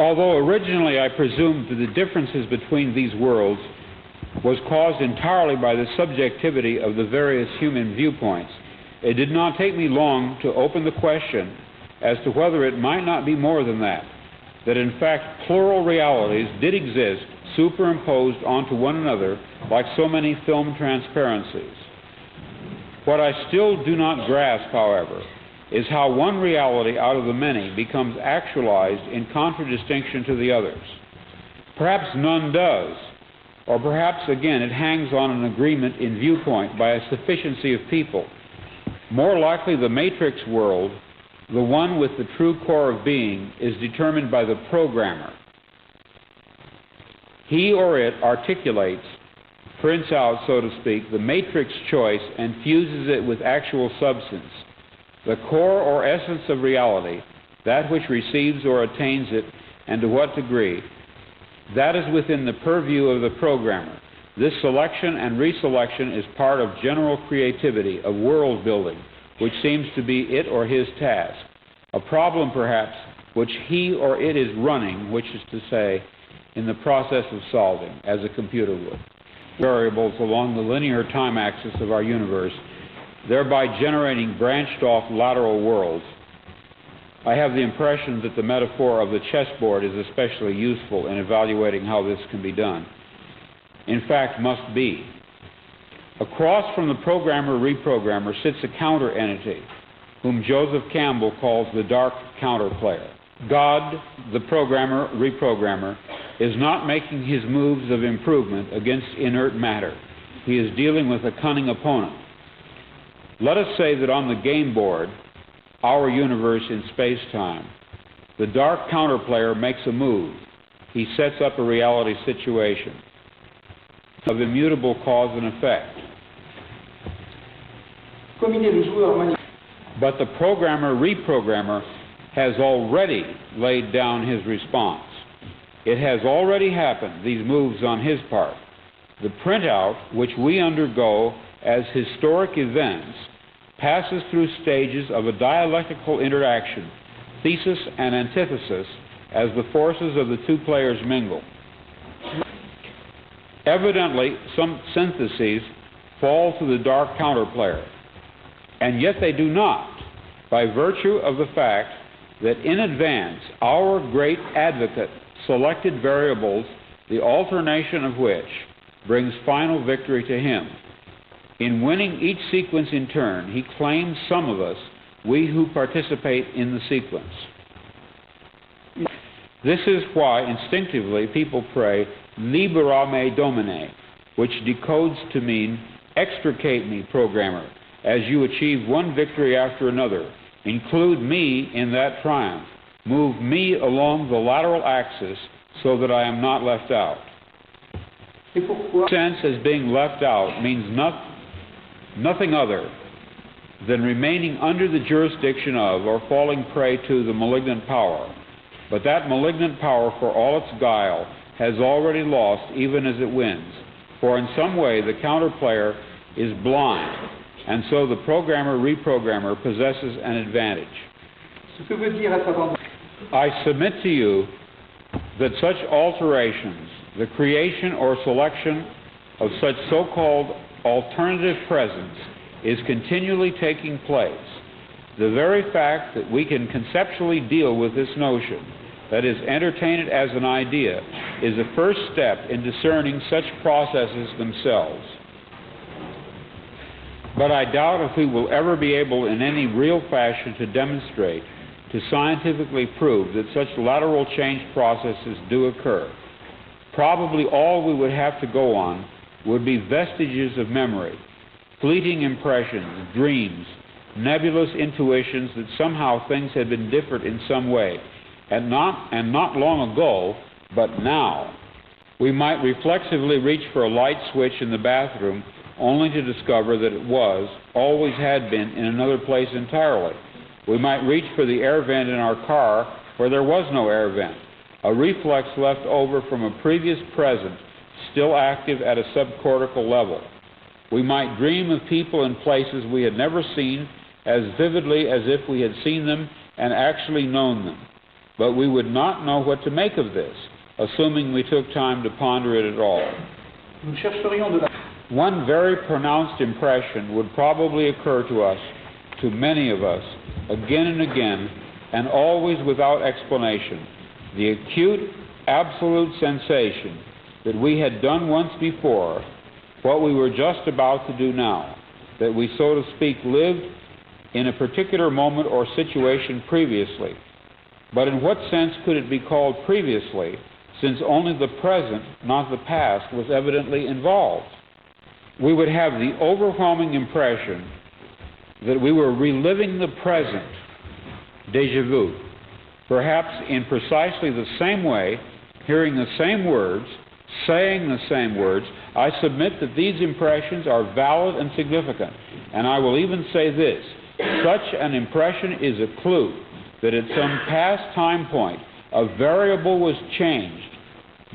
Although originally I presumed that the differences between these worlds was caused entirely by the subjectivity of the various human viewpoints, it did not take me long to open the question as to whether it might not be more than that in fact plural realities did exist superimposed onto one another like so many film transparencies. What I still do not grasp, however, is how one reality out of the many becomes actualized in contradistinction to the others. Perhaps none does, or perhaps, again, it hangs on an agreement in viewpoint by a sufficiency of people. More likely the matrix world, the one with the true core of being, is determined by the programmer. He or it articulates, prints out, so to speak, the matrix choice and fuses it with actual substance. The core or essence of reality, that which receives or attains it, and to what degree, that is within the purview of the programmer. This selection and reselection is part of general creativity, of world building, which seems to be it or his task. A problem, perhaps, which he or it is running, which is to say, in the process of solving, as a computer would. Variables along the linear time axis of our universe, thereby generating branched-off lateral worlds. I have the impression that the metaphor of the chessboard is especially useful in evaluating how this can be done. In fact, must be. Across from the programmer-reprogrammer sits a counter-entity, whom Joseph Campbell calls the dark counterplayer. God, the programmer-reprogrammer, is not making his moves of improvement against inert matter. He is dealing with a cunning opponent. Let us say that on the game board, our universe in space-time, the dark counterplayer makes a move. He sets up a reality situation of immutable cause and effect. But the programmer-reprogrammer has already laid down his response. It has already happened, these moves on his part. The printout, which we undergo as historic events, passes through stages of a dialectical interaction, thesis and antithesis, as the forces of the two players mingle. Evidently, some syntheses fall to the dark counterplayer, and yet they do not, by virtue of the fact that in advance our great advocate selected variables, the alternation of which brings final victory to him. In winning each sequence in turn, he claims some of us, we who participate in the sequence. This is why instinctively people pray, Libera me Domine, which decodes to mean, extricate me, programmer, as you achieve one victory after another. Include me in that triumph. Move me along the lateral axis so that I am not left out. Sense as being left out means nothing other than remaining under the jurisdiction of or falling prey to the malignant power. But that malignant power, for all its guile, has already lost even as it wins. For in some way the counterplayer is blind, and so the programmer-reprogrammer possesses an advantage. I submit to you that such alterations, the creation or selection of such so-called alternative presence, is continually taking place. The very fact that we can conceptually deal with this notion, that is, entertain it as an idea, is a first step in discerning such processes themselves. But I doubt if we will ever be able in any real fashion to demonstrate, to scientifically prove that such lateral change processes do occur. Probably all we would have to go on would be vestiges of memory, fleeting impressions, dreams, nebulous intuitions that somehow things had been different in some way, and not long ago, but now. We might reflexively reach for a light switch in the bathroom only to discover that it always had been, in another place entirely. We might reach for the air vent in our car where there was no air vent, a reflex left over from a previous present, still active at a subcortical level. We might dream of people and places we had never seen as vividly as if we had seen them and actually known them. but we would not know what to make of this, assuming we took time to ponder it at all. Nous chercherions de la... One very pronounced impression would probably occur to us, to many of us, again and again, and always without explanation, the acute, absolute sensation that we had done once before what we were just about to do now, that we, so to speak, lived in a particular moment or situation previously. But in what sense could it be called previously, since only the present, not the past, was evidently involved? We would have the overwhelming impression that we were reliving the present, déjà vu, perhaps in precisely the same way, hearing the same words, saying the same words. I submit that these impressions are valid and significant, and I will even say this: such an impression is a clue that at some past time point a variable was changed,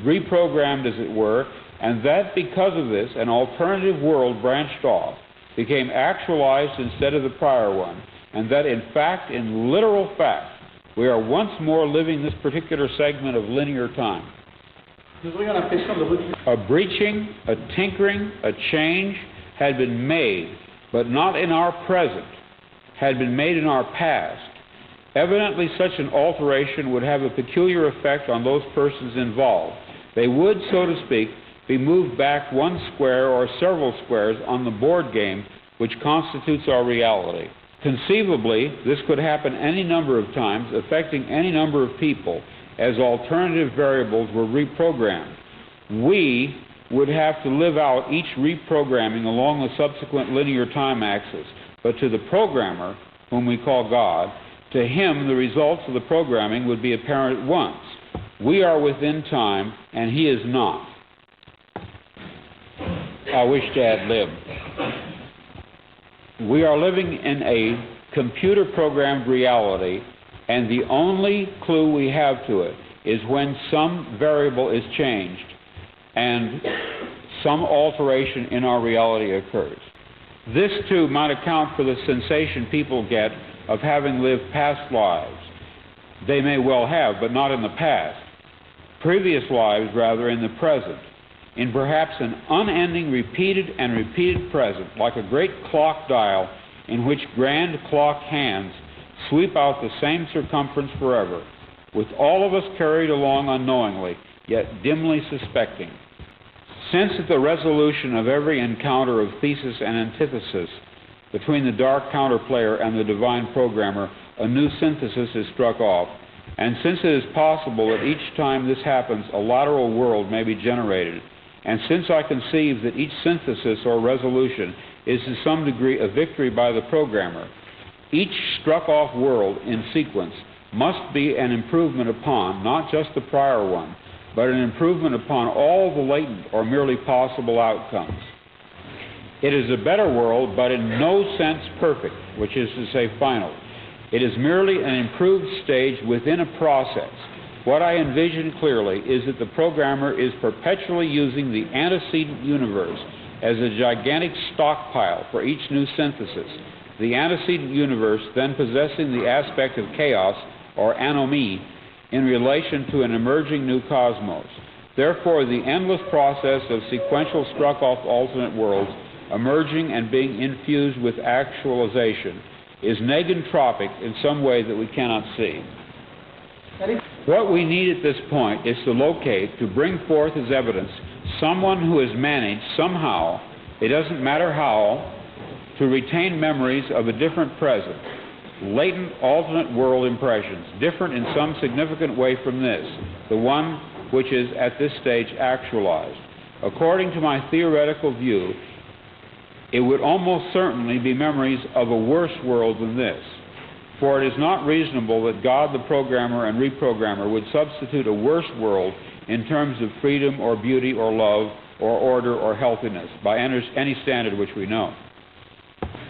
reprogrammed as it were, and that because of this an alternative world branched off, became actualized instead of the prior one, and that in fact, in literal fact, we are once more living this particular segment of linear time. A breaching, a tinkering, a change had been made, but not in our present, had been made in our past. Evidently, such an alteration would have a peculiar effect on those persons involved. They would, so to speak, be moved back one square or several squares on the board game which constitutes our reality. Conceivably, this could happen any number of times, affecting any number of people, as alternative variables were reprogrammed. We would have to live out each reprogramming along the subsequent linear time axis, but to the programmer, whom we call God, to him the results of the programming would be apparent at once. We are within time, and he is not. I wish to ad lib. We are living in a computer-programmed reality, and the only clue we have to it is when some variable is changed and some alteration in our reality occurs. This, too, might account for the sensation people get of having lived past lives. They may well have, but not in the past. Previous lives, rather, in the present, in perhaps an unending repeated and repeated present, like a great clock dial in which grand clock hands sweep out the same circumference forever, with all of us carried along unknowingly, yet dimly suspecting. Since at the resolution of every encounter of thesis and antithesis between the dark counterplayer and the divine programmer, a new synthesis is struck off, and since it is possible that each time this happens a lateral world may be generated, and since I conceive that each synthesis or resolution is to some degree a victory by the programmer, each struck-off world in sequence must be an improvement upon not just the prior one, but an improvement upon all the latent or merely possible outcomes. It is a better world, but in no sense perfect, which is to say final. It is merely an improved stage within a process. What I envision clearly is that the programmer is perpetually using the antecedent universe as a gigantic stockpile for each new synthesis, the antecedent universe then possessing the aspect of chaos or anomie in relation to an emerging new cosmos. Therefore, the endless process of sequential struck-off alternate worlds emerging and being infused with actualization is negentropic in some way that we cannot see. What we need at this point is to locate, to bring forth as evidence, someone who has managed somehow, it doesn't matter how, to retain memories of a different present, latent alternate world impressions, different in some significant way from this, the one which is at this stage actualized. According to my theoretical view, it would almost certainly be memories of a worse world than this. For it is not reasonable that God the programmer and reprogrammer would substitute a worse world in terms of freedom or beauty or love or order or healthiness by any standard which we know.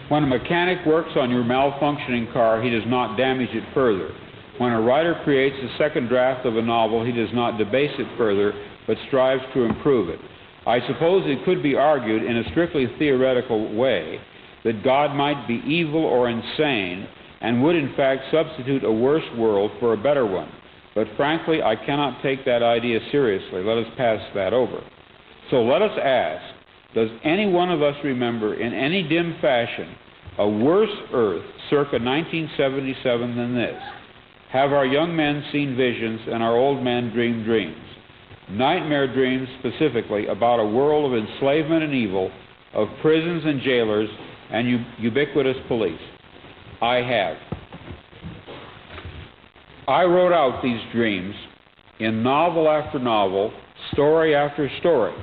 When a mechanic works on your malfunctioning car, he does not damage it further. When a writer creates a second draft of a novel, he does not debase it further, but strives to improve it. I suppose it could be argued in a strictly theoretical way that God might be evil or insane and would in fact substitute a worse world for a better one. but frankly, I cannot take that idea seriously. Let us pass that over. So let us ask, does any one of us remember in any dim fashion a worse Earth circa 1977 than this? Have our young men seen visions and our old men dreamed dreams? Nightmare dreams specifically about a world of enslavement and evil, of prisons and jailers and ubiquitous police? I have. I wrote out these dreams in novel after novel, story after story.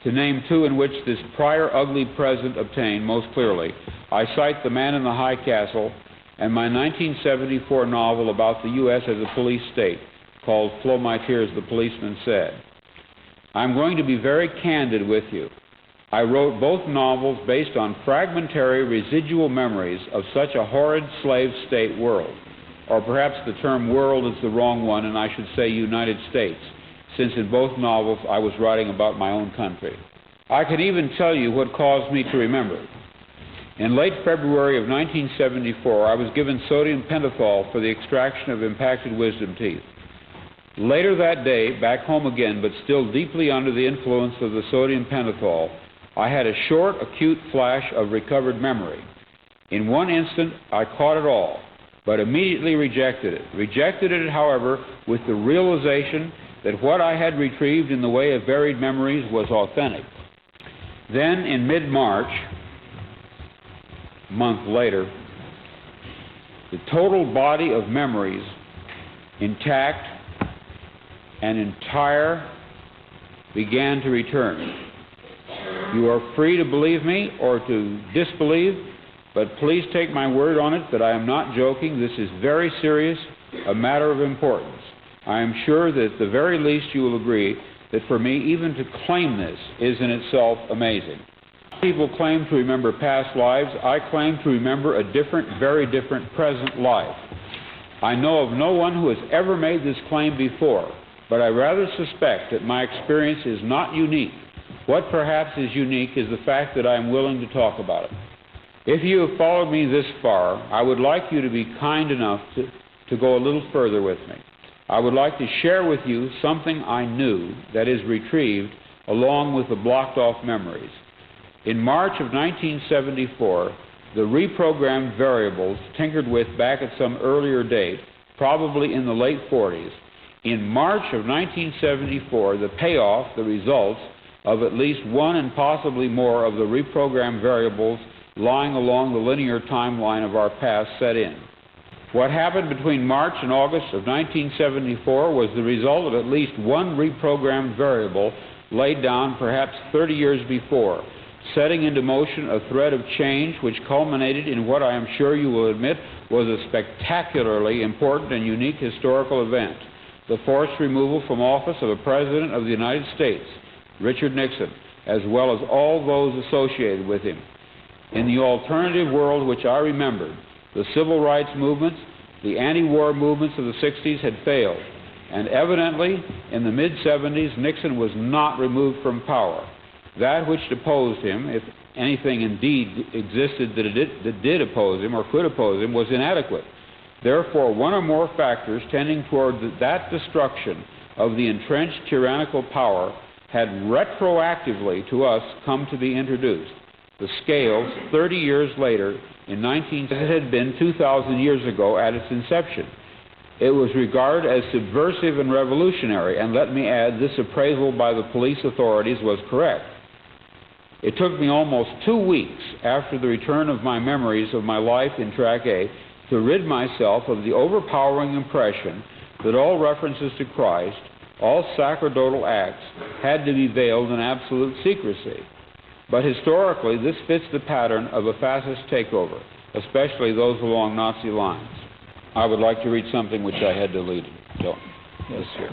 To name two in which this prior ugly present obtained most clearly, I cite The Man in the High Castle and my 1974 novel about the U.S. as a police state, called Flow My Tears, the Policeman Said. I'm going to be very candid with you. I wrote both novels based on fragmentary residual memories of such a horrid slave state world. Or perhaps the term world is the wrong one, and I should say United States, since in both novels I was writing about my own country. I can even tell you what caused me to remember. In late February of 1974, I was given sodium pentothal for the extraction of impacted wisdom teeth. Later that day, back home again, but still deeply under the influence of the sodium pentothal, I had a short, acute flash of recovered memory. In one instant, I caught it all, but immediately rejected it. Rejected it, however, with the realization that what I had retrieved in the way of varied memories was authentic. Then, in mid-March, a month later, the total body of memories, intact and entire, began to return. You are free to believe me or to disbelieve, but please take my word on it that I am not joking. This is very serious, a matter of importance. I am sure that at the very least you will agree that for me, even to claim this is in itself amazing. People claim to remember past lives. I claim to remember a different, very different present life. I know of no one who has ever made this claim before, but I rather suspect that my experience is not unique. What perhaps is unique is the fact that I am willing to talk about it. If you have followed me this far, I would like you to be kind enough to go a little further with me. I would like to share with you something I knew that is retrieved along with the blocked off memories. In March of 1974, the reprogrammed variables tinkered with back at some earlier date, probably in the late 40s. In March of 1974, the payoff, the results, of at least one and possibly more of the reprogrammed variables lying along the linear timeline of our past set in. What happened between March and August of 1974 was the result of at least one reprogrammed variable laid down perhaps 30 years before, setting into motion a thread of change which culminated in what I am sure you will admit was a spectacularly important and unique historical event, the forced removal from office of a President of the United States, Richard Nixon, as well as all those associated with him. In the alternative world which I remembered, the civil rights movements, the anti-war movements of the 60s had failed, and evidently, in the mid-70s, Nixon was not removed from power. That which deposed him, if anything indeed existed that did oppose him or could oppose him, was inadequate. Therefore, one or more factors tending toward that destruction of the entrenched tyrannical power had retroactively to us come to be introduced. The scales, 30 years later, in it had been 2,000 years ago at its inception. It was regarded as subversive and revolutionary, and let me add, this appraisal by the police authorities was correct. It took me almost 2 weeks after the return of my memories of my life in Track A to rid myself of the overpowering impression that all references to Christ, all sacerdotal acts, had to be veiled in absolute secrecy. But historically, this fits the pattern of a fascist takeover, especially those along Nazi lines. I would like to read something which I had deleted. So, yes, sir.